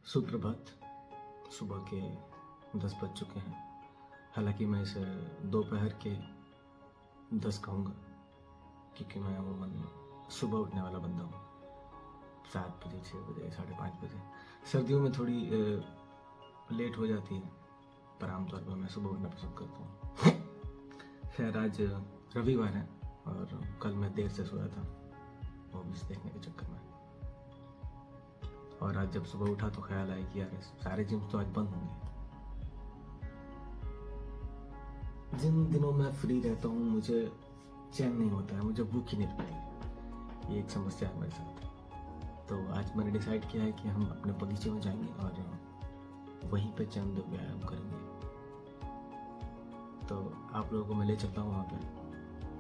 सुप्रभात। सुबह के 10 बज चुके हैं। हालांकि मैं इसे दोपहर के 10 कहूँगा, क्योंकि मैं अमूमन सुबह उठने वाला बंदा हूँ। 7 बजे, 6 बजे, 5:30 बजे। सर्दियों में थोड़ी लेट हो जाती है, पर आमतौर पर मैं सुबह उठना पसंद करता हूँ। खैर, आज रविवार है और कल मैं देर से सोया था मूवीज देखने के चक्कर में। और आज जब सुबह उठा तो ख्याल आया कि यार सारे जिम तो आज बंद होंगे। जिन दिनों मैं फ्री रहता हूँ मुझे चैन नहीं होता है, मुझे भूख ही नहीं लगती। ये एक समस्या है मेरे साथ। तो आज मैंने डिसाइड किया है कि हम अपने बगीचे में जाएंगे और वहीं पे चंद व्यायाम करेंगे। तो आप लोगों को मैं ले चलता हूँ वहाँ पे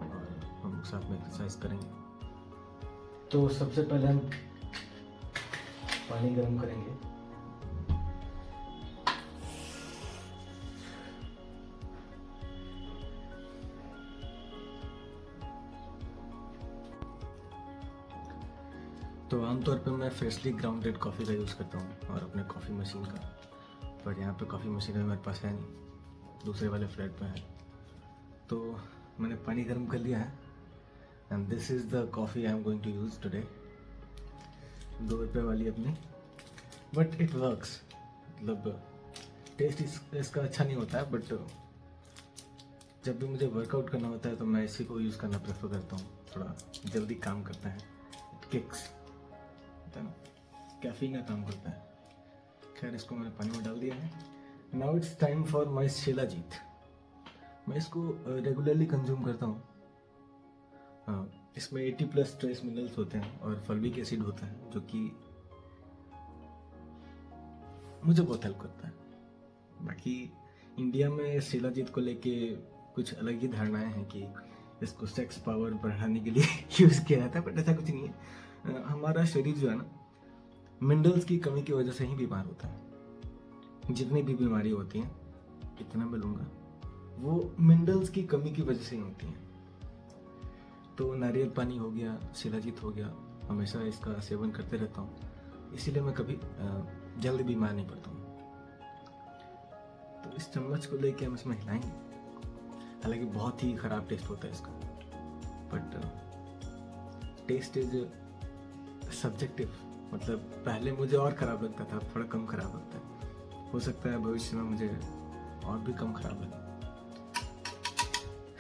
और हम साथ में एक्सरसाइज करेंगे। तो सबसे पहले हम पानी गर्म करेंगे। तो आमतौर पे मैं फ्रेशली ग्राउंडेड कॉफ़ी का यूज़ करता हूँ और अपने कॉफ़ी मशीन का, पर यहाँ पे कॉफ़ी मशीन मेरे पास है नहीं, दूसरे वाले फ्लैट पे है। तो मैंने पानी गर्म कर लिया है and this is the coffee I am going to use today. 2 रुपये वाली अपनी, बट इट वर्क्स। मतलब टेस्ट इसका अच्छा नहीं होता है, बट जब भी मुझे वर्कआउट करना होता है तो मैं इसी को यूज़ करना प्रेफर करता हूँ। थोड़ा जल्दी काम करता है, इट किक्स, होता है ना, कैफीन का काम करता है। खैर, इसको मैंने पानी में डाल दिया है। नाउ इट्स टाइम फॉर माई शिलाजीत। मैं इसको रेगुलरली कंज्यूम करता हूँ। इसमें 80+ ट्रेस मिनरल्स होते हैं और फॉल्विक एसिड होता है, जो कि मुझे बहुत हेल्प करता है। बाकी इंडिया में शिलाजीत को लेके कुछ अलग ही धारणाएं हैं कि इसको सेक्स पावर बढ़ाने के लिए यूज़ किया जाता है, बट ऐसा कुछ नहीं है। हमारा शरीर जो है ना, मिनरल्स की कमी की वजह से ही बीमार होता है। जितनी भी बीमारी होती हैं, इतना मैं लूँगा, वो मिनरल्स की कमी की वजह से ही होती हैं। तो नारियल पानी हो गया, शिलाजीत हो गया, हमेशा इसका सेवन करते रहता हूँ, इसीलिए मैं कभी जल्दी बीमार नहीं पड़ता हूँ। तो इस चम्मच को लेके हम इसमें हिलाएंगे। हालांकि बहुत ही ख़राब टेस्ट होता है इसका, बट टेस्ट इज सब्जेक्टिव। मतलब पहले मुझे और ख़राब लगता था, थोड़ा कम ख़राब लगता है। हो सकता है भविष्य में मुझे और भी कम ख़राब लगे।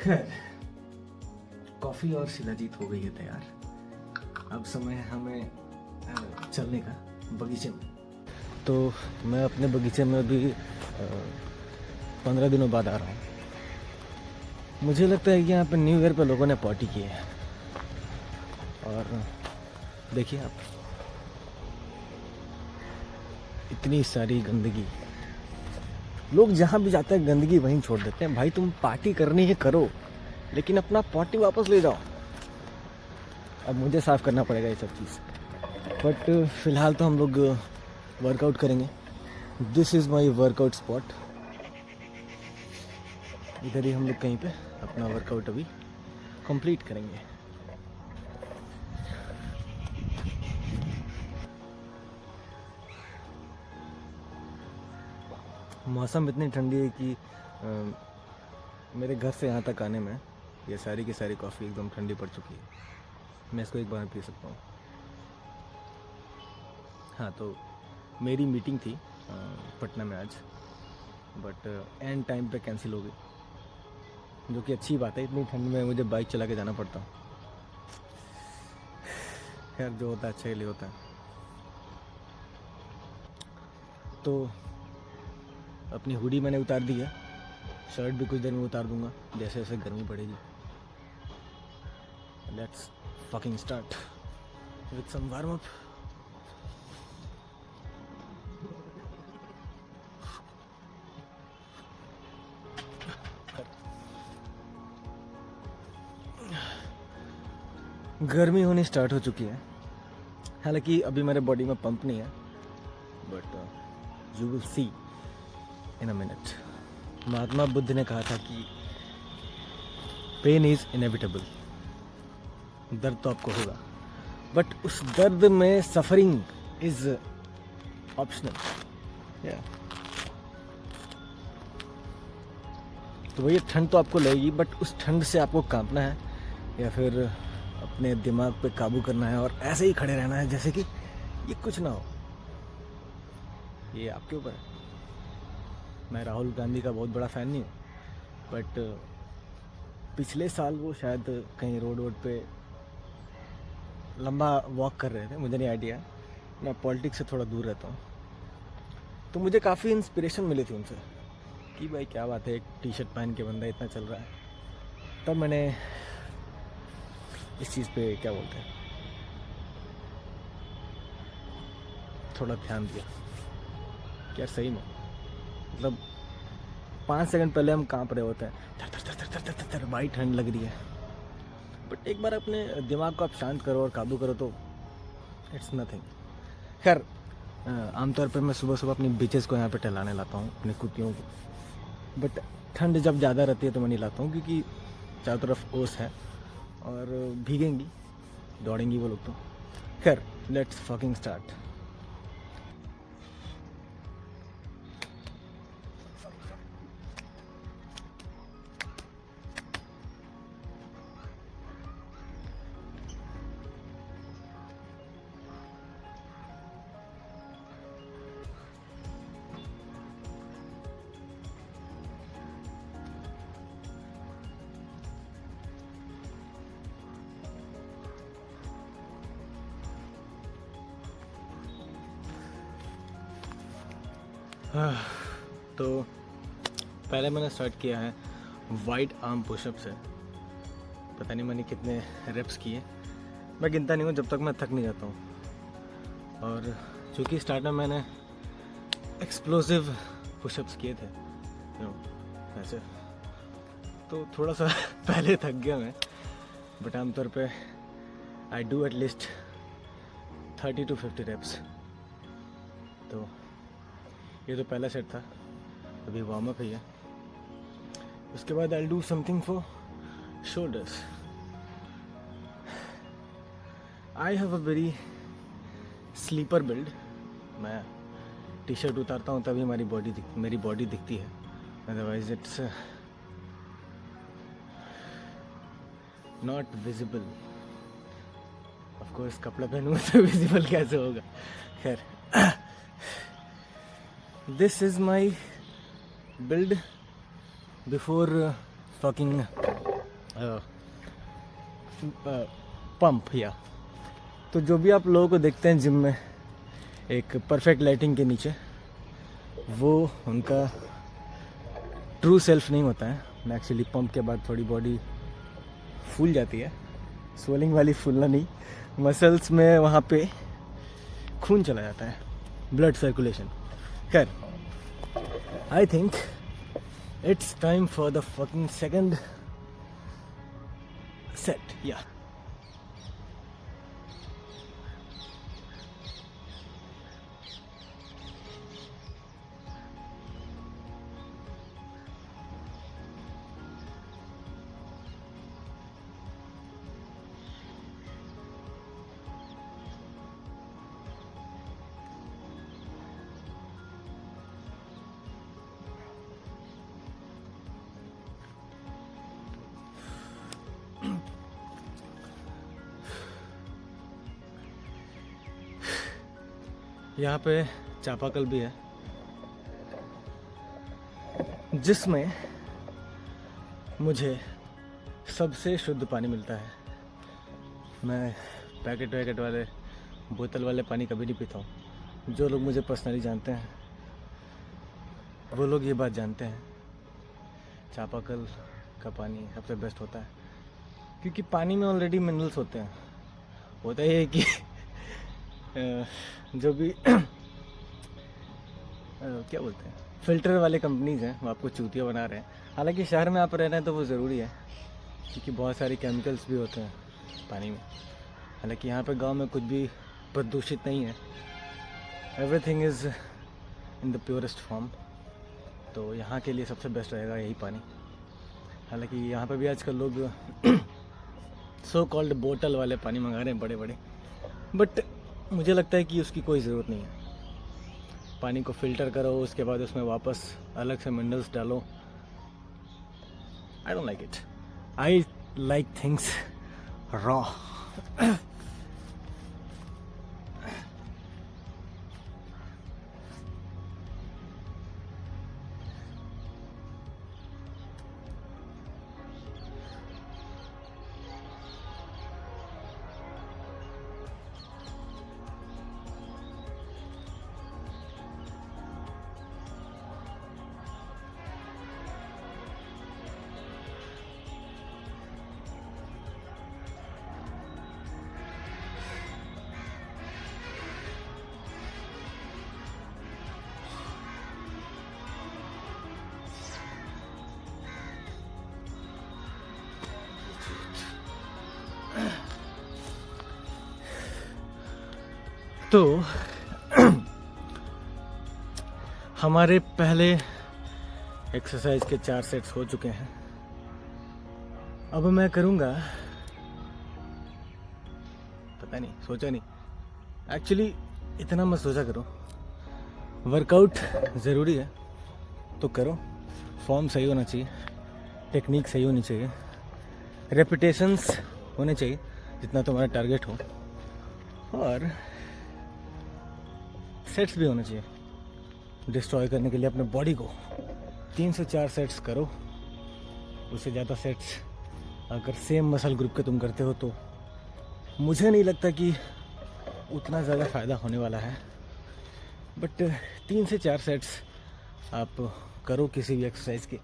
खैर, कॉफ़ी और शिलाजीत हो गई है तैयार। अब समय है हमें चलने का बगीचे में। तो मैं अपने बगीचे में अभी 15 दिनों बाद आ रहा हूँ। मुझे लगता है कि यहाँ पे न्यू ईयर पे लोगों ने पार्टी की है। और देखिए आप, इतनी सारी गंदगी, लोग जहाँ भी जाते हैं गंदगी वहीं छोड़ देते हैं। भाई, तुम पार्टी करनी है करो, लेकिन अपना पॉटी वापस ले जाओ। अब मुझे साफ़ करना पड़ेगा ये सब चीज़, बट फ़िलहाल तो हम लोग वर्कआउट करेंगे। This is my workout spot. इधर ही हम लोग कहीं पे अपना वर्कआउट अभी कंप्लीट करेंगे। मौसम इतनी ठंडी है कि मेरे घर से यहाँ तक आने में ये सारी की सारी कॉफ़ी एकदम ठंडी पड़ चुकी है। मैं इसको एक बार पी सकता हूँ। हाँ, तो मेरी मीटिंग थी पटना में आज, बट एंड टाइम पे कैंसिल हो गई, जो कि अच्छी बात है। इतनी ठंड में मुझे बाइक चला के जाना पड़ता। खैर, जो होता है अच्छा के लिए होता है। तो अपनी हुडी मैंने उतार दी है, शर्ट भी कुछ देर में उतार दूंगा जैसे जैसे गर्मी बढ़ेगी। Let's fucking start with some warm up. गर्मी होनी स्टार्ट हो चुकी है। हालांकि अभी मेरे बॉडी में पंप नहीं है, but you will see in a minute. Mahatma Buddha ने कहा था कि पेन इज इनएविटेबल। दर्द तो आपको होगा, बट उस दर्द में सफरिंग इज ऑप्शनल या। तो भैया ठंड तो आपको लगेगी, बट उस ठंड से आपको कांपना है या फिर अपने दिमाग पे काबू करना है और ऐसे ही खड़े रहना है जैसे कि ये कुछ ना हो। ये आपके ऊपर है। मैं राहुल गांधी का बहुत बड़ा फ़ैन नहीं हूँ, बट पिछले साल वो शायद कहीं रोड पे लंबा वॉक कर रहे थे, मुझे नहीं आइडिया, मैं पॉलिटिक्स से थोड़ा दूर रहता हूँ, तो मुझे काफ़ी इंस्पिरेशन मिली थी उनसे कि भाई क्या बात है, एक टी शर्ट पहन के बंदा इतना चल रहा है। तब मैंने इस चीज़ पे क्या बोलते हैं, थोड़ा ध्यान दिया कि यार सही में, मतलब 5 सेकंड पहले हम कांप रहे होते हैं, थर थर थर थर थर थर थर, भाई ठंड लग रही है, बट एक बार अपने दिमाग को आप शांत करो और काबू करो तो इट्स नथिंग। खैर, आमतौर पर मैं सुबह सुबह अपनी बीचेस को यहाँ पे टहलाने लाता हूँ, अपने कुतियों को, बट ठंड जब ज़्यादा रहती है तो मैं नहीं लाता हूँ, क्योंकि चारों तरफ ओस है और भीगेंगी, दौड़ेंगी वो लोग तो। खैर, लेट्स फकिंग स्टार्ट। तो पहले मैंने स्टार्ट किया है वाइड आर्म पुशअप से। पता नहीं मैंने कितने रेप्स किए, मैं गिनता नहीं हूँ जब तक मैं थक नहीं जाता हूँ। और चूँकि स्टार्ट में मैंने एक्सप्लोसिव पुशअप्स किए थे ऐसे, तो थोड़ा सा पहले थक गया मैं, बट आमतौर पे I do at least 30 to 50 reps. तो ये तो पहला सेट था, अभी वार्म अप है। उसके बाद I do something for shoulders. I have a very sleeper build. मैं टी शर्ट उतारता हूँ तभी मेरी बॉडी दिखती है, otherwise it's not visible. Of course कपड़ा पहनूंगा तो विजिबल कैसे होगा। खैर, this is my build before fucking pump या। तो जो भी आप लोगों को देखते हैं जिम में एक परफेक्ट लाइटिंग के नीचे, वो उनका ट्रू सेल्फ नहीं होता है। मैं एक्चुअली पंप के बाद थोड़ी बॉडी फूल जाती है, स्वेलिंग वाली फूलना नहीं, मसल्स में वहाँ पे खून चला जाता है, ब्लड सर्कुलेशन। खैर, I think it's time for the fucking second set, yeah. यहाँ पे चापाकल भी है जिसमें मुझे सबसे शुद्ध पानी मिलता है। मैं पैकेट वाले, बोतल वाले पानी कभी नहीं पीता हूँ। जो लोग मुझे पर्सनली जानते हैं वो लोग ये बात जानते हैं, चापाकल का पानी सबसे बेस्ट होता है, क्योंकि पानी में ऑलरेडी मिनरल्स होते हैं। होता ही है कि जो भी क्या बोलते हैं, फ़िल्टर वाले कंपनीज़ हैं वो आपको चूतिया बना रहे हैं। हालांकि शहर में आप रह रहे हैं तो वो ज़रूरी है, क्योंकि बहुत सारे केमिकल्स भी होते हैं पानी में। हालांकि यहाँ पे गांव में कुछ भी प्रदूषित नहीं है, everything is in the purest form. तो यहाँ के लिए सबसे बेस्ट रहेगा यही पानी। हालांकि यहाँ पे भी आजकल लोग सो कॉल्ड बोतल वाले पानी मंगा रहे हैं बड़े बड़े, बट मुझे लगता है कि उसकी कोई ज़रूरत नहीं है। पानी को फ़िल्टर करो, उसके बाद उसमें वापस अलग से मिनरल्स डालो। I don't like it, I like things raw. तो हमारे पहले एक्सरसाइज के 4 सेट्स हो चुके हैं। अब मैं करूँगा, पता नहीं, सोचा नहीं एक्चुअली, इतना मत सोचा करो। वर्कआउट ज़रूरी है तो करो, फॉर्म सही होना चाहिए, टेक्निक सही होनी चाहिए, रेपिटेशंस होने चाहिए जितना तुम्हारा टारगेट हो, और सेट्स भी होने चाहिए डिस्ट्रॉय करने के लिए अपने बॉडी को। 3 से 4 सेट्स करो, उससे ज़्यादा सेट्स अगर सेम मसल ग्रुप के तुम करते हो तो मुझे नहीं लगता कि उतना ज़्यादा फ़ायदा होने वाला है। बट 3 से 4 सेट्स आप करो किसी भी एक्सरसाइज के।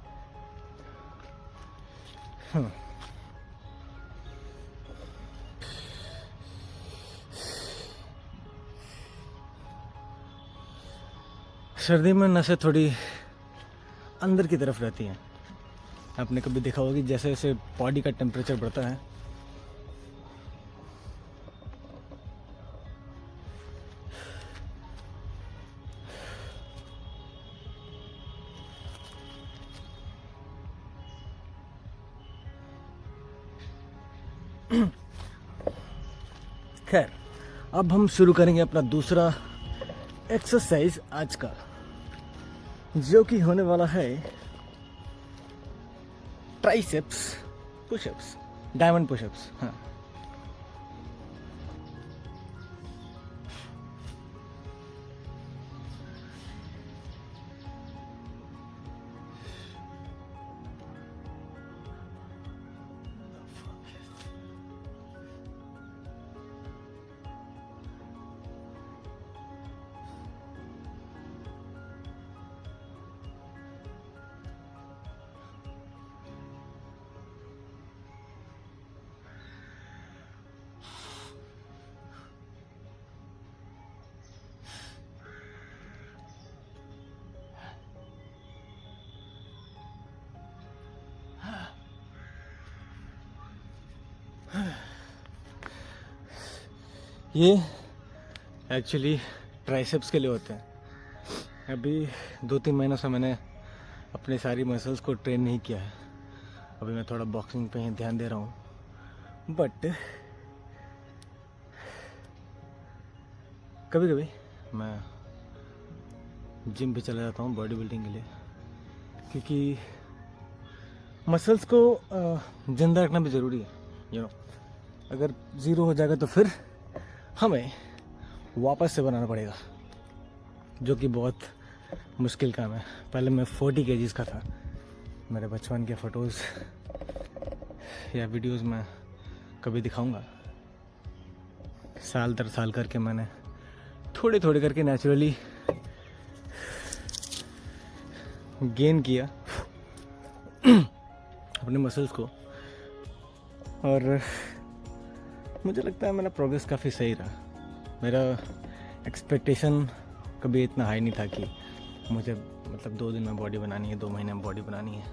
सर्दी में नसें थोड़ी अंदर की तरफ रहती हैं। आपने कभी देखा होगा कि जैसे जैसे बॉडी का टेम्परेचर बढ़ता है, खैर अब हम शुरू करेंगे अपना दूसरा एक्सरसाइज आज का, जो कि होने वाला है ट्राइसेप्स पुशअप्स, डायमंड पुशअप्स। हाँ, ये एक्चुअली ट्राइसेप्स के लिए होते हैं। अभी 2-3 महीनों से मैंने अपनी सारी मसल्स को ट्रेन नहीं किया है। अभी मैं थोड़ा बॉक्सिंग पे ही ध्यान दे रहा हूँ। बट कभी कभी मैं जिम भी चला जाता हूँ बॉडी बिल्डिंग के लिए, क्योंकि मसल्स को जिंदा रखना भी ज़रूरी है। यू नो, अगर ज़ीरो हो जाएगा तो फिर हमें वापस से बनाना पड़ेगा, जो कि बहुत मुश्किल काम है। पहले मैं 40 kgs का था। मेरे बचपन के फ़ोटोज़ या वीडियोस मैं कभी दिखाऊंगा। साल दर साल करके मैंने थोड़े थोड़े करके नेचुरली गेन किया अपने मसल्स को, और मुझे लगता है मेरा प्रोग्रेस काफ़ी सही रहा। मेरा एक्सपेक्टेशन कभी इतना हाई नहीं था कि मुझे मतलब 2 दिन में बॉडी बनानी है, 2 महीने में बॉडी बनानी है।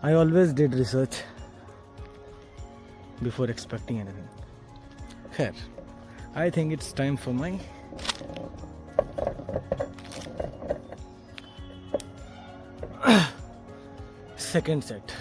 I always did research before expecting anything. खैर, I think it's time for my second set.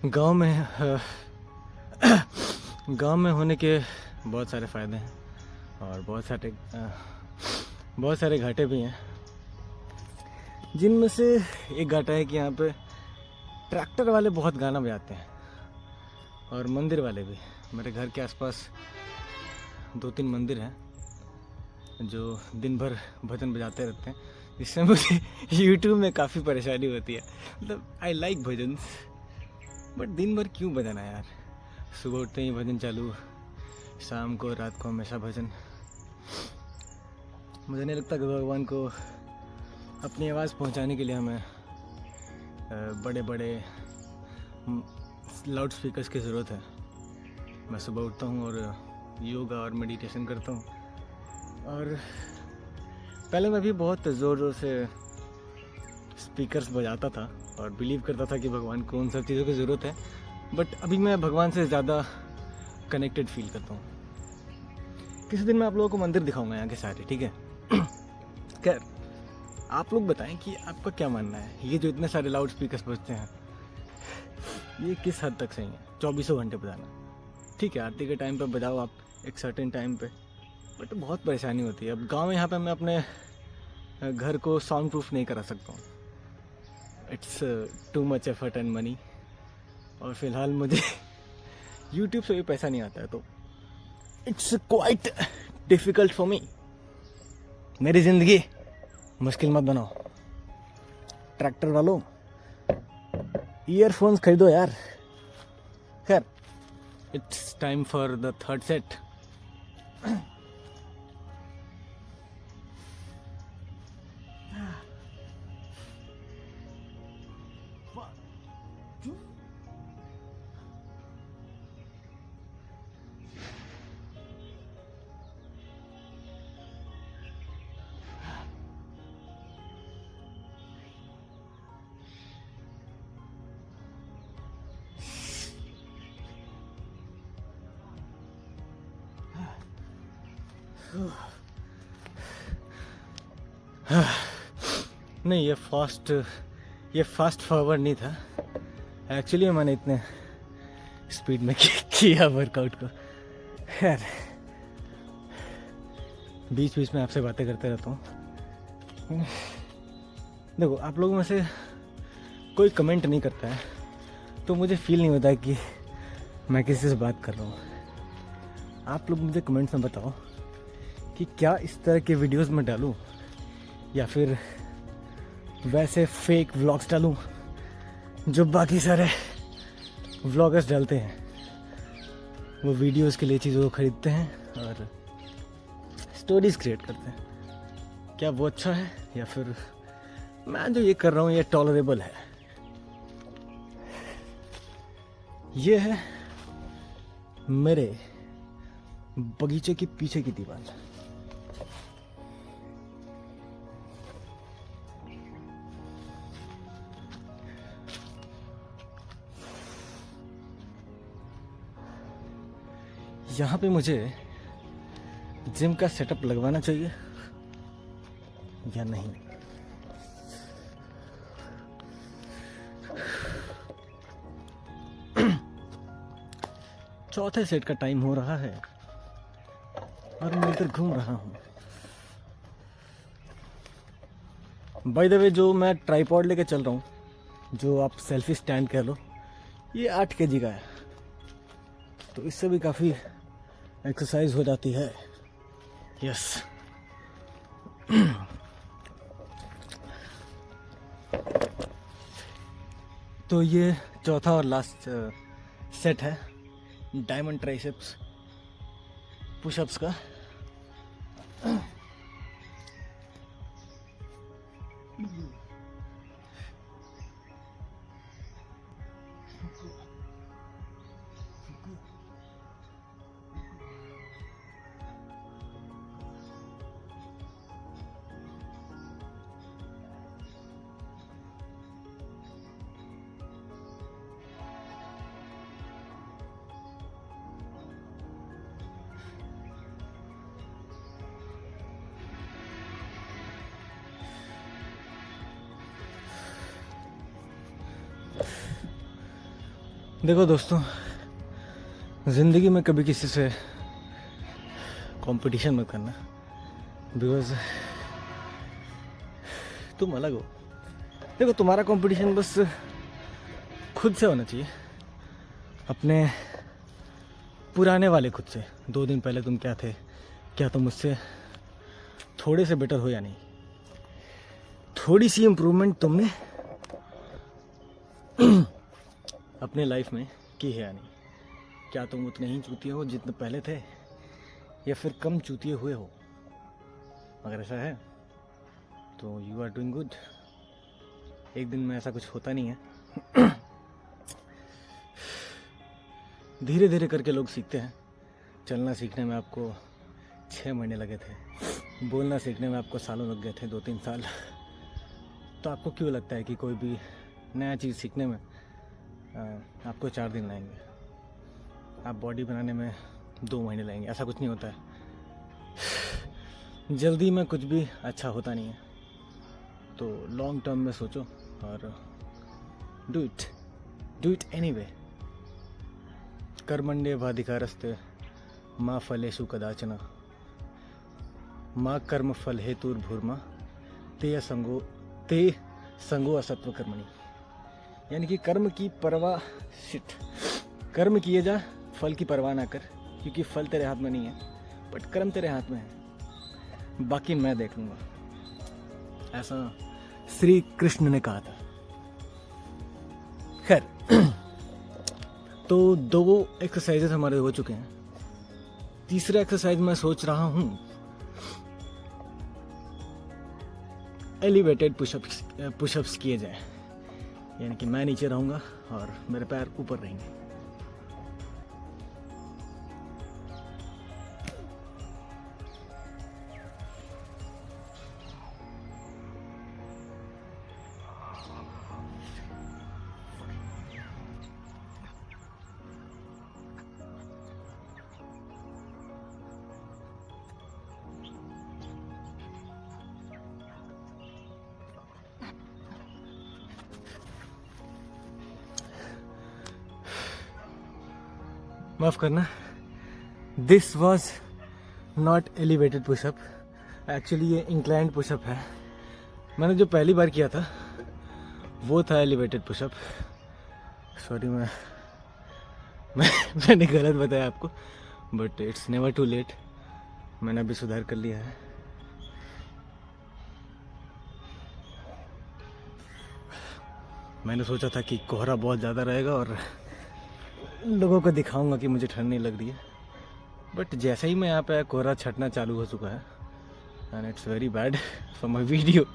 गांव में गांव में होने के बहुत सारे फ़ायदे हैं और बहुत सारे घाटे भी हैं, जिनमें से एक घाटा है कि यहाँ पे ट्रैक्टर वाले बहुत गाना बजाते हैं और मंदिर वाले भी। मेरे घर के आसपास 2-3 मंदिर हैं जो दिन भर भजन बजाते रहते हैं, जिससे मुझे यूट्यूब में काफ़ी परेशानी होती है। मतलब आई लाइक भजन, बट दिन भर क्यों बजाना यार। सुबह उठते ही भजन चालू, शाम को रात को हमेशा भजन। मुझे नहीं लगता कि भगवान को अपनी आवाज़ पहुंचाने के लिए हमें बड़े बड़े लाउड स्पीकर्स की ज़रूरत है। मैं सुबह उठता हूँ और योगा और मेडिटेशन करता हूँ, और पहले मैं भी बहुत ज़ोर ज़ोर से स्पीकर्स बजाता था और बिलीव करता था कि भगवान को उन सब चीज़ों की ज़रूरत है, बट अभी मैं भगवान से ज़्यादा कनेक्टेड फील करता हूँ। किसी दिन मैं आप लोगों को मंदिर दिखाऊंगा यहाँ के सारे, ठीक है। खैर, आप लोग बताएं कि आपका क्या मानना है, ये जो इतने सारे लाउड स्पीकर्स बजते हैं ये किस हद तक सही है? 24 घंटे बजाना ठीक है, आरती के टाइम पे बजाओ आप एक सर्टेन टाइम पे, बट बहुत परेशानी होती है। अब गांव में यहाँ पे मैं अपने घर को साउंड प्रूफ नहीं करा सकता हूँ, it's too much effort and money, और फिलहाल मुझे यूट्यूब से भी पैसा नहीं आता है, तो it's quite difficult for me. मेरी ज़िंदगी मुश्किल मत बनाओ। ट्रैक्टर वालों, ईयरफोन्स खरीदो यार। खैर, it's time for the third set. नहीं, ये फास्ट फॉरवर्ड नहीं था एक्चुअली। मैंने इतने स्पीड में किया वर्कआउट को। खैर, बीच बीच में आपसे बातें करते रहता हूँ। देखो, आप लोगों में से कोई कमेंट नहीं करता है तो मुझे फील नहीं होता कि मैं किसी से बात कर रहा हूँ। आप लोग मुझे कमेंट्स में बताओ कि क्या इस तरह के वीडियोस में डालूं या फिर वैसे फेक व्लॉग्स डालूं जो बाकी सारे व्लॉगर्स डालते हैं। वो वीडियोस के लिए चीज़ों को खरीदते हैं और स्टोरीज क्रिएट करते हैं। क्या वो अच्छा है या फिर मैं जो ये कर रहा हूँ ये टॉलरेबल है? ये है मेरे बगीचे के पीछे की दीवार। यहाँ पे मुझे जिम का सेटअप लगवाना चाहिए या नहीं? चौथे सेट का टाइम हो रहा है और मैं इधर घूम रहा हूँ। बाय द वे, जो मैं ट्राइपॉड लेके चल रहा हूँ, जो आप सेल्फी स्टैंड कह लो, ये 8 kg का है, तो इससे भी काफ़ी एक्सरसाइज हो जाती है। यस। तो ये चौथा और लास्ट सेट है डायमंड ट्राइसेप्स पुशअप्स का। देखो दोस्तों, ज़िंदगी में कभी किसी से कंपटीशन मत करना, बिकॉज तुम अलग हो। देखो, तुम्हारा कंपटीशन बस खुद से होना चाहिए, अपने पुराने वाले खुद से। 2 दिन पहले तुम क्या थे, क्या तुम मुझसे थोड़े से बेटर हो या नहीं? थोड़ी सी इम्प्रूवमेंट तुमने अपने लाइफ में की है या नहीं? क्या तुम उतने ही चूतिए हो जितने पहले थे, या फिर कम चूतिए हुए हो? अगर ऐसा है तो यू आर डूइंग गुड। एक दिन में ऐसा कुछ होता नहीं है। धीरे धीरे करके लोग सीखते हैं। चलना सीखने में आपको 6 महीने लगे थे, बोलना सीखने में आपको सालों लग गए थे, 2-3 साल। तो आपको क्यों लगता है कि कोई भी नया चीज़ सीखने में आपको 4 दिन लगेंगे? आप बॉडी बनाने में 2 महीने लगेंगे? ऐसा कुछ नहीं होता है। जल्दी में कुछ भी अच्छा होता नहीं है। तो लॉन्ग टर्म में सोचो और डू इट एनीवे। कर्मण्ये वाधिकारस्ते माँ फलेषु कदाचन माँ कर्म फल हेतुर्भुर्मा ते संगो असत्व कर्मणि। यानी कि कर्म की परवाह कर्म किए जा, फल की परवाह ना कर, क्योंकि फल तेरे हाथ में नहीं है, बट कर्म तेरे हाथ में है। बाकी मैं देख लूँगा, ऐसा श्री कृष्ण ने कहा था। खैर, तो 2 एक्सरसाइजेस हमारे हो चुके हैं। तीसरा एक्सरसाइज मैं सोच रहा हूँ एलिवेटेड पुशअप्स किए जाए। यानी कि मैं नीचे रहूँगा और मेरे पैर ऊपर रहेंगे। माफ़ करना, this was not elevated pushup. Actually ये इंक्लाइंड पुशअप है। मैंने जो पहली बार किया था वो था एलिवेटेड पुशअप। सॉरी, मैंने गलत बताया आपको, but it's never too late. मैंने अभी सुधार कर लिया है। मैंने सोचा था कि कोहरा बहुत ज़्यादा रहेगा और लोगों को दिखाऊंगा कि मुझे ठंड नहीं लग रही है, बट जैसे ही मैं यहाँ पे आया कोहरा छटना चालू हो चुका है, and it's very bad for my video.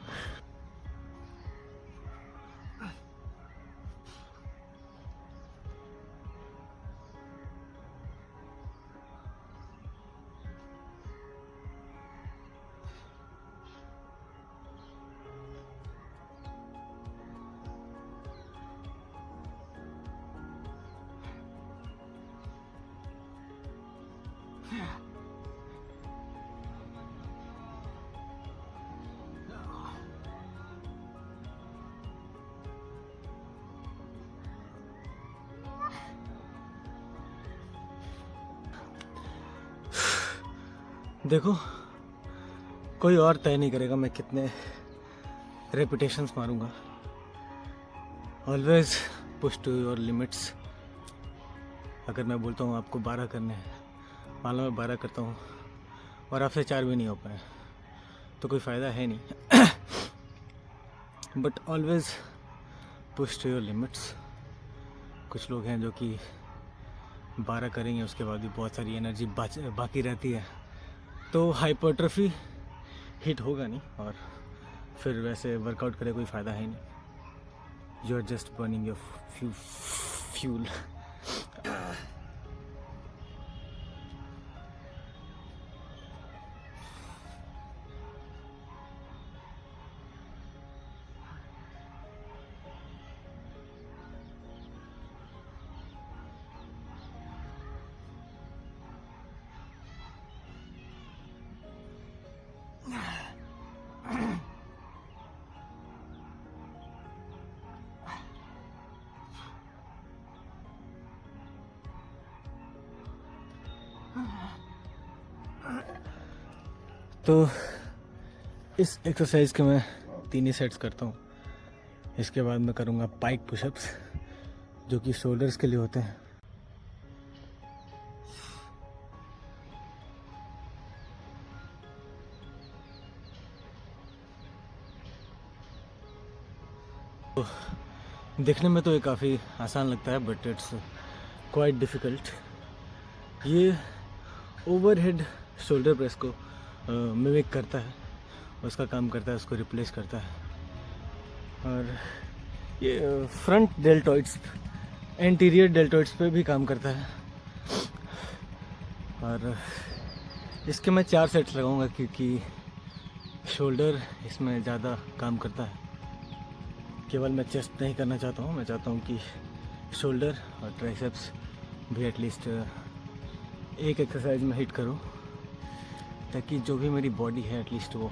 देखो, कोई और तय नहीं करेगा मैं कितने रेपिटेशंस मारूंगा। Always push to your limits. अगर मैं बोलता हूँ आपको 12 करने हैं, मान लो मैं 12 करता हूँ और आपसे 4 भी नहीं हो पाए, तो कोई फ़ायदा है नहीं। But always push to your limits. कुछ लोग हैं जो कि 12 करेंगे, उसके बाद भी बहुत सारी एनर्जी बाकी रहती है, तो हाइपरट्रॉफी हिट होगा नहीं और फिर वैसे वर्कआउट करे कोई फ़ायदा है नहीं। You are just burning your fuel. तो इस एक्सरसाइज के मैं 3 ही सेट्स करता हूँ। इसके बाद मैं करूँगा पाइक पुशअप्स, जो कि शोल्डर्स के लिए होते हैं। तो देखने में तो ये काफ़ी आसान लगता है, बट इट्स क्वाइट डिफ़िकल्ट। ये ओवरहेड शोल्डर प्रेस को मिमिक करता है, उसका काम करता है, उसको रिप्लेस करता है। और ये फ्रंट डेल्टॉइड्स, एंटीरियर डेल्टॉइड्स पे भी काम करता है। और इसके मैं 4 सेट्स लगाऊंगा, क्योंकि शोल्डर इसमें ज़्यादा काम करता है। केवल मैं चेस्ट नहीं करना चाहता हूँ, मैं चाहता हूँ कि शोल्डर और ट्राइसेप्स भी एटलीस्ट एक एक्सरसाइज में हिट करूँ, ताकि जो भी मेरी बॉडी है एटलीस्ट वो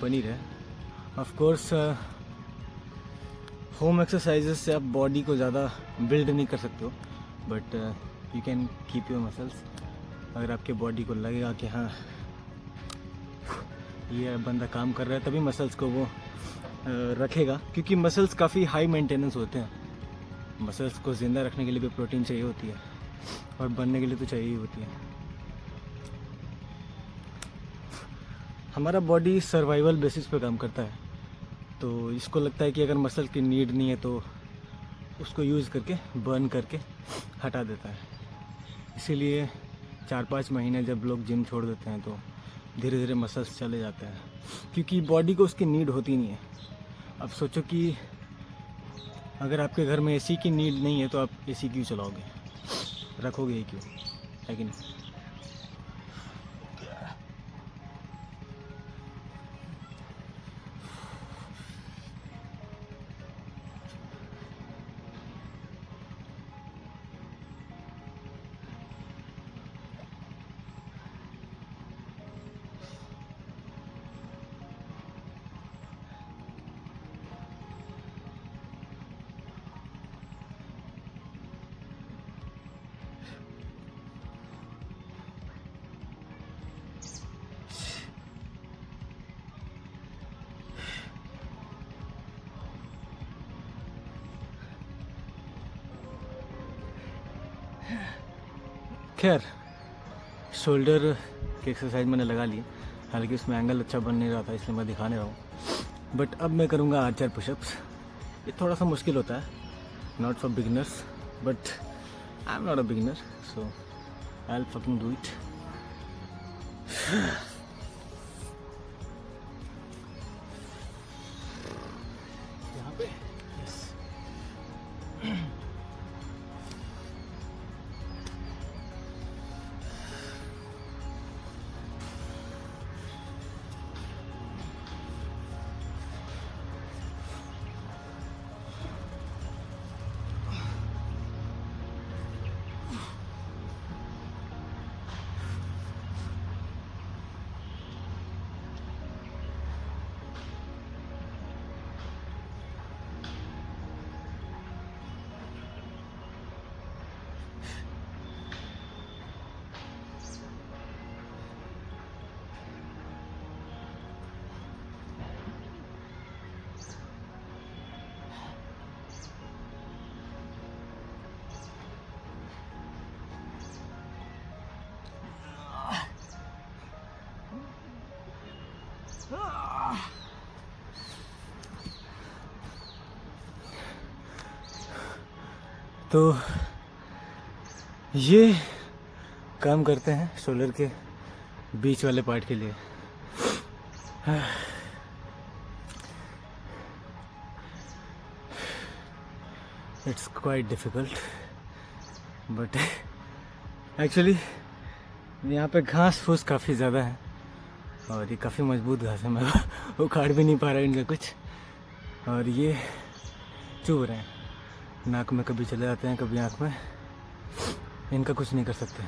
बनी रहे। ऑफ कोर्स होम एक्सरसाइजेस से आप बॉडी को ज़्यादा बिल्ड नहीं कर सकते हो, but you can keep your muscles. अगर आपके बॉडी को लगेगा कि हाँ ये बंदा काम कर रहा है, तभी मसल्स को वो रखेगा, क्योंकि मसल्स काफ़ी हाई मेंटेनेंस होते हैं। मसल्स को ज़िंदा रखने के लिए भी प्रोटीन चाहिए होती है, और बनने के लिए तो चाहिए ही होती है। हमारा बॉडी सर्वाइवल बेसिस पे काम करता है, तो इसको लगता है कि अगर मसल की नीड नहीं है तो उसको यूज़ करके बर्न करके हटा देता है। इसीलिए 4-5 महीने जब लोग जिम छोड़ देते हैं तो धीरे धीरे मसल्स चले जाते हैं, क्योंकि बॉडी को उसकी नीड होती नहीं है। अब सोचो कि अगर आपके घर में एसी की नीड नहीं है तो आप एसी क्यों चलाओगे, रखोगे ही क्यों, है कि नहीं? खैर, शोल्डर की एक्सरसाइज मैंने लगा ली, हालांकि उसमें एंगल अच्छा बन नहीं रहा था, इसलिए मैं दिखा नहीं रहा हूँ। बट अब मैं करूँगा आर्चर पुशअप्स। ये थोड़ा सा मुश्किल होता है, not for beginners, but I am not a beginner, so I will fucking do it. यहाँ पे यस। तो ये काम करते हैं शोल्डर के बीच वाले पार्ट के लिए। It's quite difficult, but actually यहाँ पे घास फूस काफ़ी ज़्यादा है, और ये काफ़ी मजबूत घास है, मैं उखाड़ भी नहीं पा रहा इनका कुछ। और ये चुभ रहे हैं, नाक में कभी चले जाते हैं, कभी आँख में। इनका कुछ नहीं कर सकते।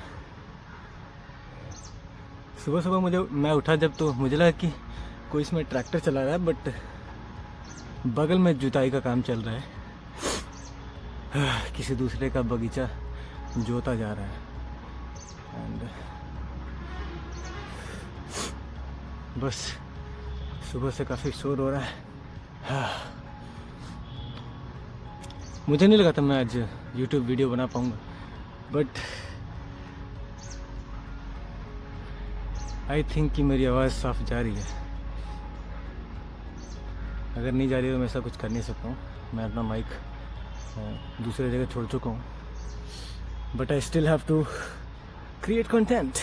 सुबह सुबह मैं उठा जब, तो मुझे लगा कि कोई इसमें ट्रैक्टर चला रहा है, बट बगल में जुताई का काम चल रहा है। किसी दूसरे का बगीचा जोता जा रहा है। एंड बस सुबह से काफ़ी शोर हो रहा है। मुझे नहीं लगा था मैं आज YouTube वीडियो बना पाऊँगा, बट आई थिंक कि मेरी आवाज़ साफ जा रही है। अगर नहीं जा रही तो मैं ऐसा कुछ कर नहीं सकता हूँ। मैं अपना माइक दूसरे जगह छोड़ चुका हूँ, but I still have to create content.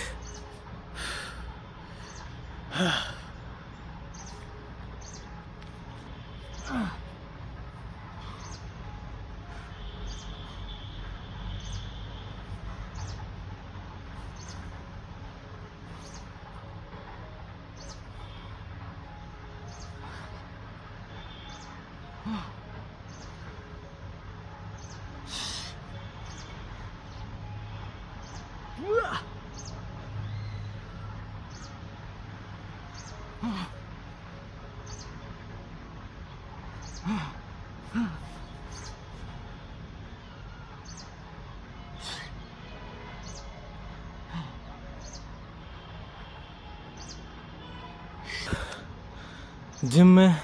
Gym में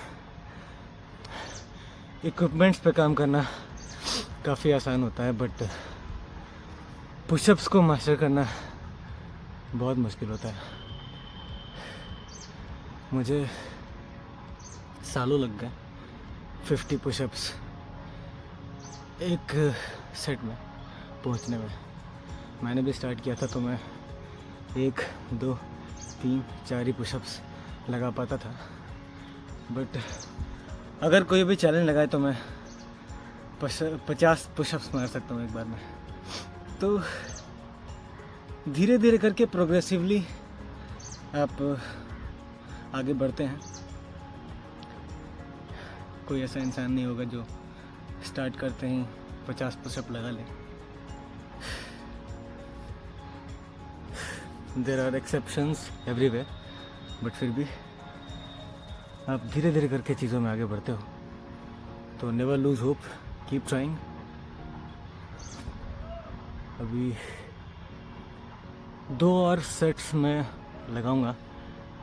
इक्विपमेंट्स पे काम करना काफ़ी आसान होता है, बट पुशअप्स को मास्टर करना बहुत मुश्किल होता है। मुझे सालों लग गए 50 पुशअप्स एक सेट में पहुंचने में। मैंने भी स्टार्ट किया था तो मैं 1, 2, 3, 4 ही पुशअप्स लगा पाता था, बट अगर कोई भी चैलेंज लगाए तो मैं 50 पुशअप्स मार सकता हूँ एक बार में। तो धीरे धीरे करके प्रोग्रेसिवली आप आगे बढ़ते हैं। कोई ऐसा इंसान नहीं होगा जो स्टार्ट करते ही 50 पुशअप लगा ले। There are exceptions everywhere, but फिर भी आप धीरे धीरे करके चीज़ों में आगे बढ़ते हो। तो never lose hope, keep trying. अभी 2 और सेट्स में लगाऊंगा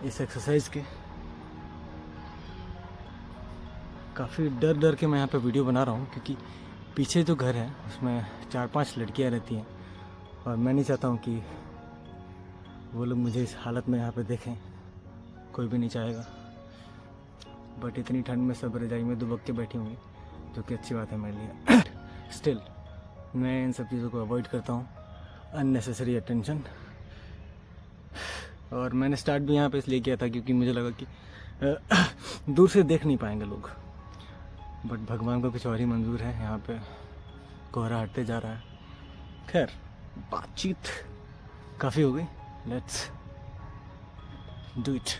इस एक्सरसाइज के। काफ़ी डर डर के मैं यहाँ पे वीडियो बना रहा हूँ, क्योंकि पीछे जो घर है उसमें 4-5 लड़कियाँ रहती हैं और मैं नहीं चाहता हूँ कि वो लोग मुझे इस हालत में यहाँ पे देखें। कोई भी नहीं चाहेगा, बट इतनी ठंड में सब रजाई में दुबक के बैठी होंगी, जो कि अच्छी बात है मेरे लिए। स्टिल मैं इन सब चीज़ों को अवॉइड करता हूँ, अननेसेसरी अटेंशन। और मैंने स्टार्ट भी यहाँ पे इसलिए किया था क्योंकि मुझे लगा कि दूर से देख नहीं पाएंगे लोग, बट भगवान को कुछ और ही मंजूर है। यहाँ पे कोहरा हटते जा रहा है। खैर, बातचीत काफ़ी हो गई, let's do it.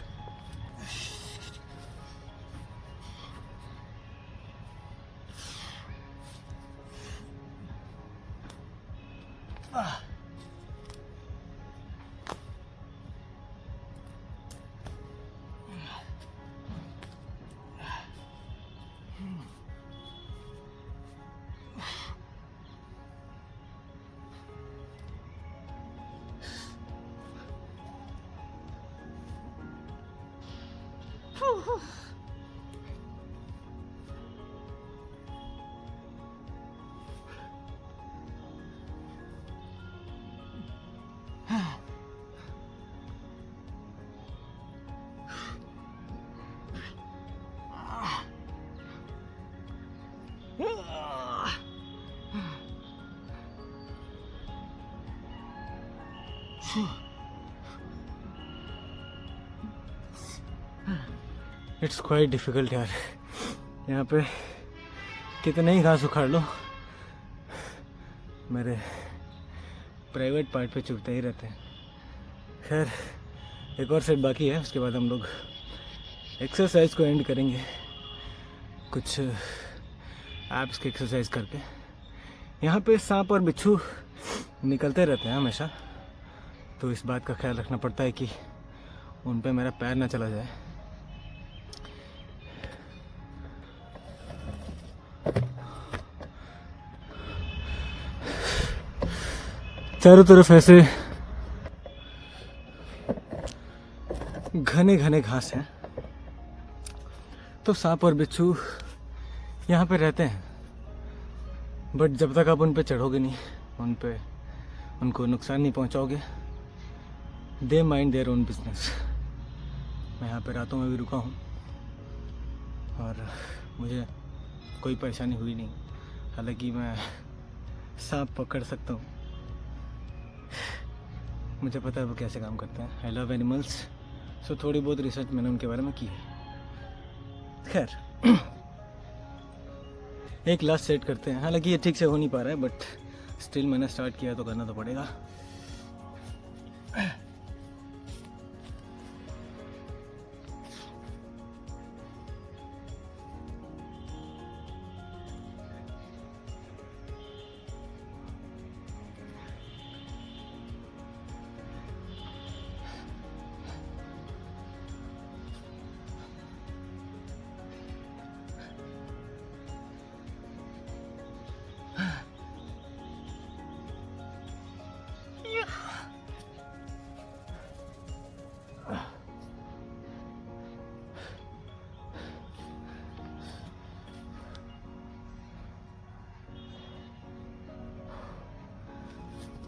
It's quite difficult यार। यहाँ पे कितने ही घास उखाड़ लो, मेरे प्राइवेट पार्ट पे चुभते ही रहते हैं। खैर, एक और सेट बाकी है, उसके बाद हम लोग एक्सरसाइज को एंड करेंगे कुछ एब्स की एक्सरसाइज करके। यहाँ पे सांप और बिच्छू निकलते रहते हैं हमेशा, तो इस बात का ख्याल रखना पड़ता है कि उन पे मेरा पैर ना चला जाए। चारों तरफ ऐसे घने घने घास हैं, तो सांप और बिच्छू यहाँ पे रहते हैं, बट जब तक आप उन पे चढ़ोगे नहीं, उनको नुकसान नहीं पहुँचाओगे, दे माइंड देयर ओन बिजनेस। मैं यहाँ पे रातों में भी रुका हूँ और मुझे कोई परेशानी हुई नहीं, हालांकि मैं सांप पकड़ सकता हूँ, मुझे पता है वो कैसे काम करते हैं। आई लव एनिमल्स, सो थोड़ी बहुत रिसर्च मैंने उनके बारे में की है। खैर एक लास्ट सेट करते हैं, हालांकि ये ठीक से हो नहीं पा रहा है, बट स्टिल मैंने स्टार्ट किया तो करना तो पड़ेगा।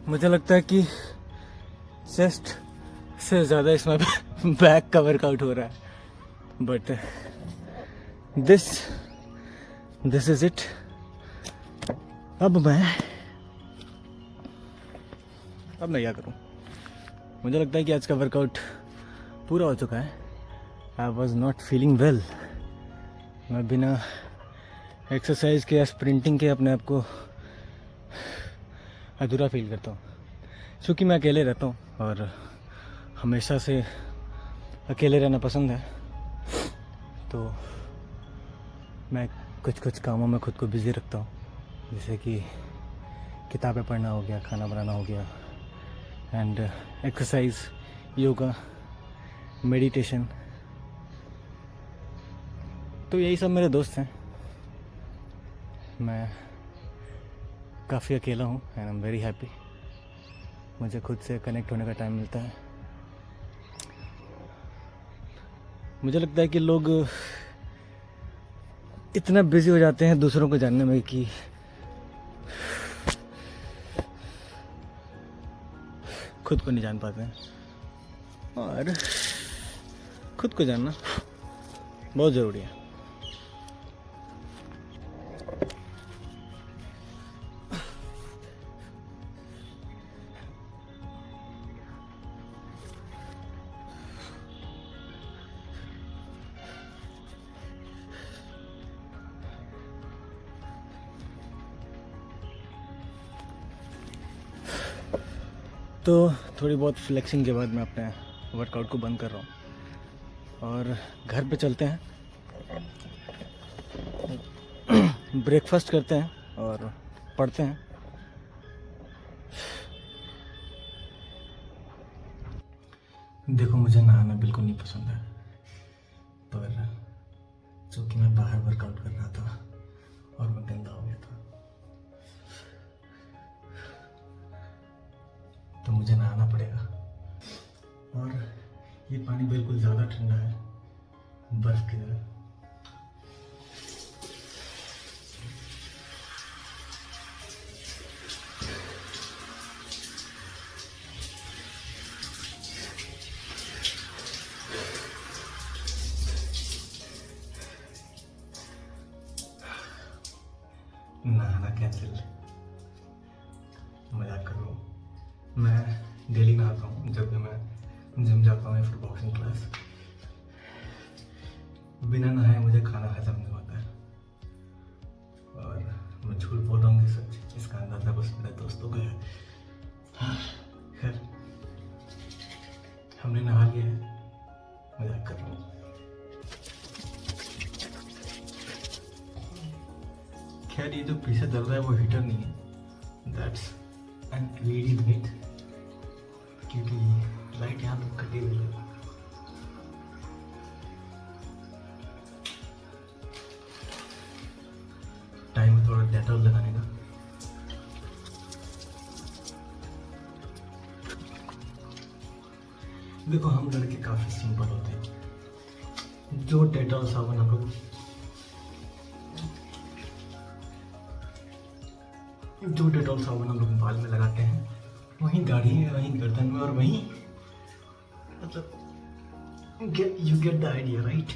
मुझे लगता है कि चेस्ट से ज़्यादा इसमें बैक का वर्कआउट हो रहा है, बट दिस इज इट। अब मैं क्या करूं? मुझे लगता है कि आज का वर्कआउट पूरा हो चुका है। I was not feeling well. मैं बिना एक्सरसाइज के या स्प्रिंटिंग के अपने आप को अधूरा फील करता हूँ, क्योंकि मैं अकेले रहता हूँ और हमेशा से अकेले रहना पसंद है, तो मैं कुछ कामों में खुद को बिज़ी रखता हूँ, जैसे कि किताबें पढ़ना हो गया, खाना बनाना हो गया, एंड एक्सरसाइज, योगा, मेडिटेशन। तो यही सब मेरे दोस्त हैं। मैं काफ़ी अकेला हूँ and I am very happy. मुझे खुद से कनेक्ट होने का टाइम मिलता है। मुझे लगता है कि लोग इतना बिजी हो जाते हैं दूसरों को जानने में कि खुद को नहीं जान पाते हैं, और खुद को जानना बहुत ज़रूरी है। तो थोड़ी बहुत फ्लेक्सिंग के बाद मैं अपने वर्कआउट को बंद कर रहा हूँ और घर पे चलते हैं, ब्रेकफास्ट करते हैं और पढ़ते हैं। देखो, मुझे नहाना बिल्कुल नहीं पसंद है, पर चूँकि मैं बाहर वर्कआउट कर रहा था और मैं गंदा हो गया था, तो मुझे नहाना पड़ेगा। और ये पानी बिल्कुल ज़्यादा ठंडा है, बर्फ़ की तरह। नहाना कैंसिल, मजाक कर रहा हूँ। मैं डेली नहाता हूँ जब भी मैं जिम जाता हूँ या फिर बॉक्सिंग क्लास। बिना नहाए मुझे खाना हजम नहीं होता है, और मैं झूठ बोल रहा हूँ कि सच, इसका अंदाजा बस मेरे दोस्तों को है। खैर, हमने नहा लिया है, मजाक कर रहा हूँ। खैर, ये जो पीछे चल रहा है वो हीटर नहीं है, दैट्स एन एलईडी लाइट, क्योंकि लाइट यहाँ तक कटी हुई है। टाइम है थोड़ा डेटॉल लगाने का। देखो हम लड़के काफ़ी सिंपल होते हैं। जो डेटॉल साबुन हम लोग बाल में लगाते हैं, वहीं दाढ़ी में, वहीं गर्दन में, और वहीं मतलब you get the idea, right?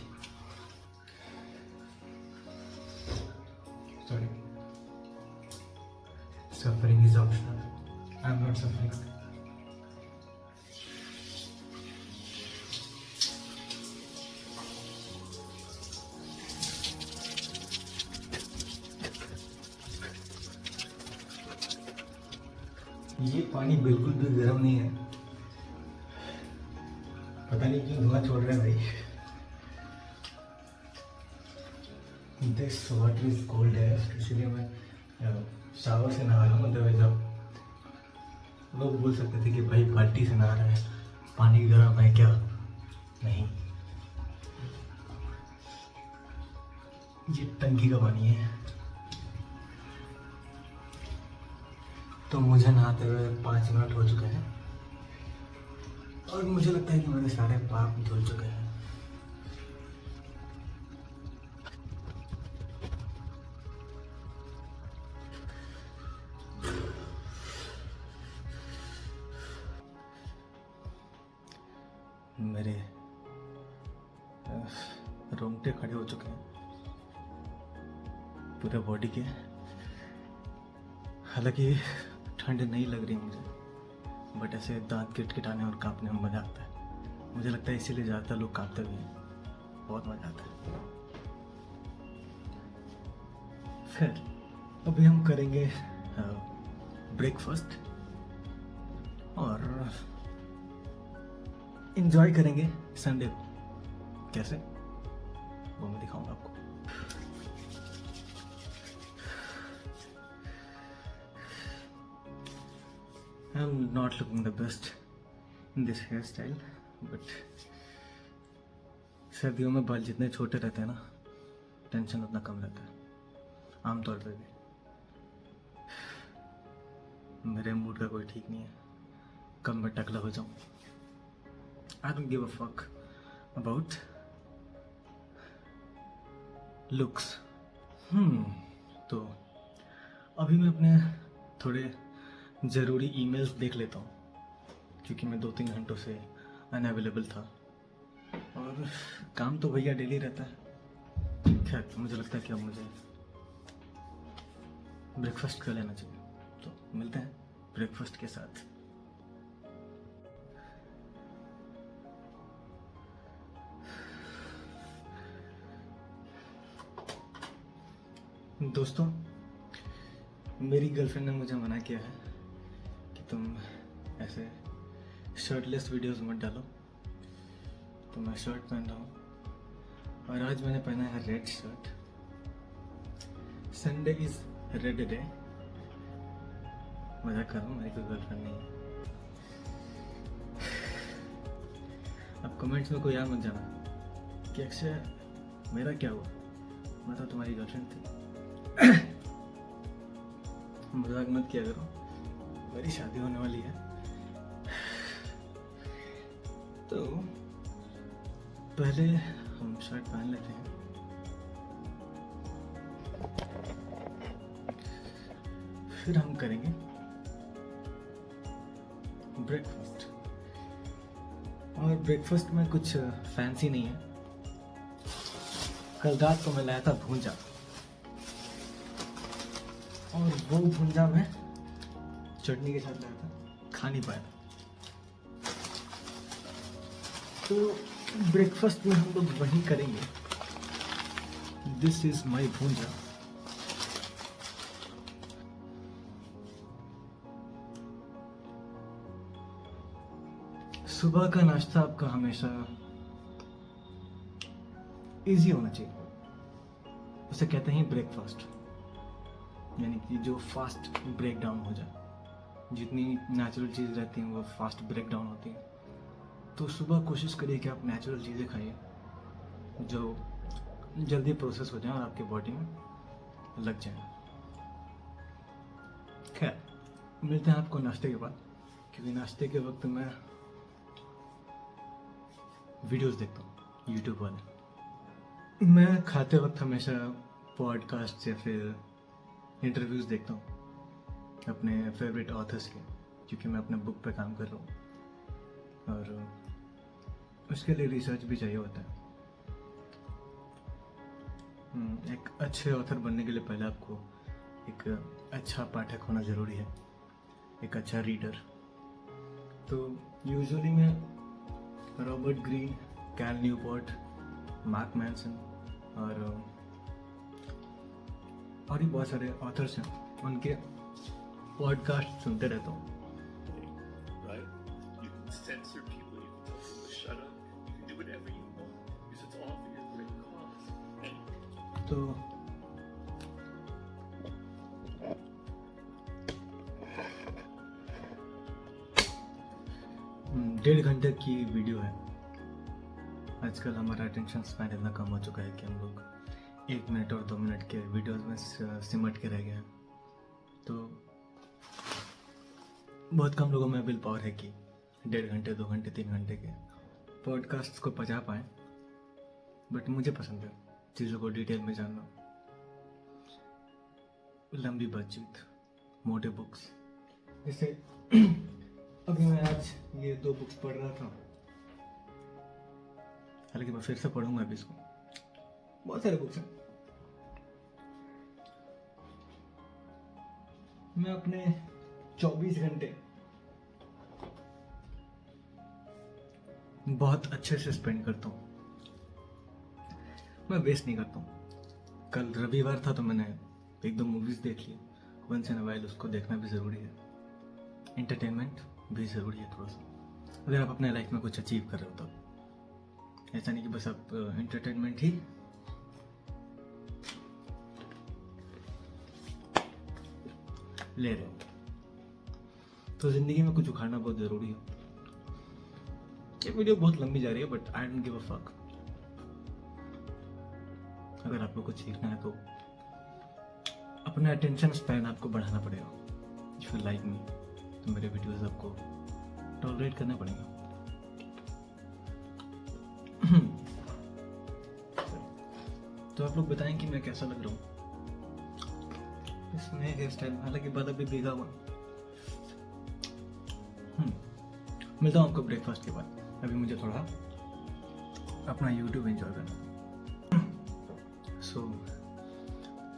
Sorry, suffering is optional, I am not suffering. ये पानी बिल्कुल भी गर्म नहीं है, पता नहीं क्यों धुआं छोड़ रहा है भाई। दिस वाटर इज कोल्ड है, इसलिए मैं शावर से नहा रहा हूँ। अदरवाइज आप लोग बोल सकते थे कि भाई बाल्टी से नहा रहा है, पानी गर्म है क्या? नहीं, ये टंकी का पानी है। तो मुझे नहाते हुए 5 मिनट हो चुके हैं और मुझे लगता है कि मेरे सारे पाप धुल चुके हैं। मेरे रोंगटे खड़े हो चुके हैं पूरे बॉडी के। हालांकि ठंड नहीं लग रही मुझे, बट ऐसे दांत किटकिटाने और कांपने में मज़ा आता है। मुझे लगता है इसीलिए ज़्यादातर लोग कांपते भी हैं, बहुत मज़ा आता है। फिर अभी हम करेंगे ब्रेकफास्ट और इंजॉय करेंगे संडे को। कैसे, वो मैं दिखाऊंगा आपको। I am not looking the best in this hair style, but सर्दियों में बाल जितने छोटे रहते हैं ना, टेंशन उतना कम रहता है आमतौर पर भी। मेरे मूड का कोई ठीक नहीं है, कब मैं टकला हो जाऊं। I don't give a fuck about looks. तो अभी मैं अपने थोड़े ज़रूरी ईमेल्स देख लेता हूँ, क्योंकि मैं 2-3 घंटों से अनअवेलेबल था और काम तो भैया डेली रहता है। खैर, मुझे लगता है कि अब मुझे ब्रेकफास्ट कर लेना चाहिए, तो मिलते हैं ब्रेकफास्ट के साथ। दोस्तों, मेरी गर्लफ्रेंड ने मुझे मना किया है कि तुम ऐसे शर्टलेस वीडियोस मत डालो, तो मैं शर्ट पहन रहा हूँ और आज मैंने पहना है red shirt. Sunday is red day. मजाक कर रहा हूँ, मेरी कोई गर्लफ्रेंड नहीं है। अब कमेंट्स में कोई याद मत जाना कि अक्षय मेरा क्या हुआ, मैं तो तुम्हारी गर्लफ्रेंड थी। मजाक मत किया करो, मेरी शादी होने वाली है। तो पहले हम शर्ट पहन लेते हैं, फिर हम करेंगे ब्रेकफास्ट। और ब्रेकफास्ट में कुछ फैंसी नहीं है। कल रात को मैं लाया था भूंजा, और वो भूंजा मैं चटनी के साथ लाया था, खा नहीं पाया। तो ब्रेकफास्ट में हम लोग वही करेंगे। This is my bhunja. सुबह का नाश्ता आपका हमेशा इजी होना चाहिए, उसे कहते हैं ब्रेकफास्ट, यानी कि जो फास्ट ब्रेक डाउन हो जाए। जितनी नेचुरल चीज़ रहती हैं वो फास्ट ब्रेक डाउन होती हैं। तो सुबह कोशिश करिए कि आप नेचुरल चीज़ें खाइए जो जल्दी प्रोसेस हो जाए और आपके बॉडी में लग जाए। खैर, मिलते हैं आपको नाश्ते के बाद, क्योंकि नाश्ते के वक्त मैं वीडियोस देखता हूँ यूट्यूब वाले। मैं खाते वक्त हमेशा पॉडकास्ट या फिर इंटरव्यूज़ देखता हूँ अपने फेवरेट ऑथर्स के, क्योंकि मैं अपने बुक पे काम कर रहा हूँ और उसके लिए रिसर्च भी चाहिए होता है। एक अच्छे ऑथर बनने के लिए पहले आपको एक अच्छा पाठक होना ज़रूरी है, एक अच्छा रीडर। तो यूजुअली मैं Robert Greene, Cal Newport, Mark Manson और भी बहुत सारे ऑथर्स हैं, उनके पॉडकास्ट सुनते रहता हूँ। Right? You can censor people, you can tell people to shut up, you can do whatever you want, because it's all for your great cause. And तो डेढ़ घंटे की वीडियो है। आजकल हमारा अटेंशन स्पैन इतना कम हो चुका है कि हम लोग 1 मिनट और 2 मिनट के वीडियोस में सिमट के रह गए हैं। तो बहुत कम लोगों में विल पावर है कि 1.5 घंटे, 2 घंटे, 3 घंटे के पॉडकास्ट को पचा पाए। बट मुझे पसंद है चीज़ों को डिटेल में जानना, लंबी बातचीत, मोटे बुक्स। जैसे अभी मैं आज ये 2 बुक्स पढ़ रहा था, हालांकि मैं फिर से पढ़ूंगा अभी इसको। बहुत सारे बुक्स हैं। मैं अपने 24 घंटे बहुत अच्छे से स्पेंड करता हूँ, मैं वेस्ट नहीं करता हूँ। कल रविवार था तो मैंने 1-2 मूवीज देख ली। वंस इन अ वाइल उसको देखना भी ज़रूरी है, एंटरटेनमेंट भी ज़रूरी है थोड़ा सा, अगर आप अपने लाइफ में कुछ अचीव कर रहे हो तो। ऐसा नहीं कि बस आप एंटरटेनमेंट ही ले रहे हो। तो ज़िंदगी में कुछ उखाड़ना बहुत ज़रूरी है। ये वीडियो बहुत लंबी जा रही है but I don't give a fuck. अगर आपको कुछ सीखना है तो अपना अटेंशन स्पैन आपको बढ़ाना पड़ेगा। इफ यू लाइक मी तो मेरे वीडियोस आपको टॉलरेट करना पड़ेगा। तो आप लोग बताएं कि मैं कैसा लग रहा हूँ इसमें हेयर स्टाइल, हालांकि बाल अभी भीगा हुआ। मिलता हूँ आपको ब्रेकफास्ट के बाद। अभी मुझे थोड़ा अपना यूट्यूब एंजॉय करना। So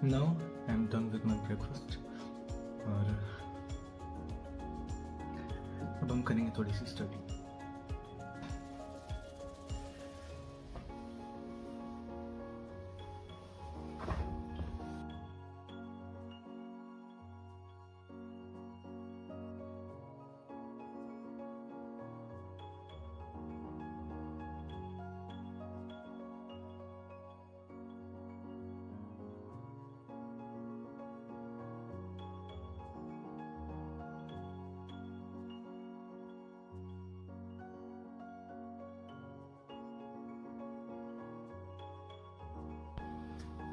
now I am done with my breakfast और अब हम करेंगे थोड़ी सी स्टडी।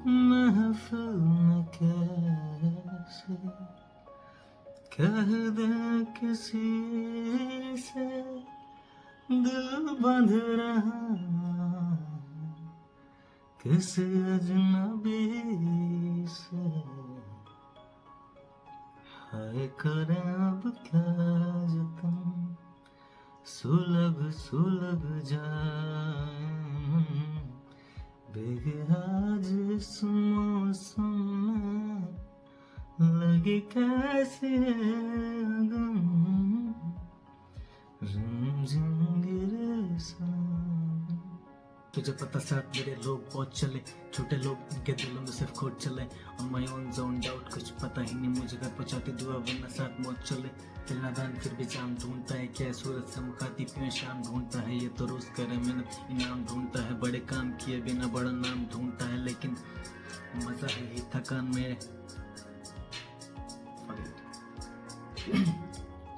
महफिल में कैसे कह दे किसी से दिल बंध रहा, किसी अजनबी से। हाय करें अब क्या जतन, सुलग सुलग जाए भीगे आज इस मौसम में, लगे कैसे गम रिमझिम गिरे सावन। तुझे पता साथ मेरे लोग बहुत चले, छोटे लोग इनके दिलों में सिर्फ खोट चले। On my own zone doubt, कुछ पता ही नहीं मुझे, घर पहुंचाती दुआ वरना साथ मौत चले। दिल नादान फिर भी जान ढूंढता है, क्या सूरत से मुखाती पियो शाम ढूंढता है। ये तो रोज करे मेहनत इनाम ढूंढता है, बड़े काम किए बिना बड़ा नाम ढूंढता है। लेकिन मजा है ही थकान में।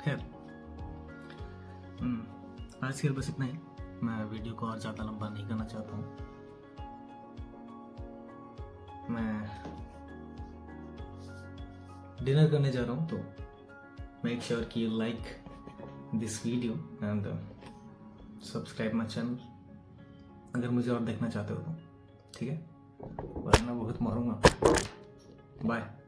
खैर आज के लिए बस इतना ही। मैं वीडियो को और ज़्यादा लंबा नहीं करना चाहता हूँ। मैं डिनर करने जा रहा हूँ, तो मेक श्योर कि you like this video and subscribe my channel अगर मुझे और देखना चाहते हो तो, ठीक है, वरना बहुत मारूंगा। बाय।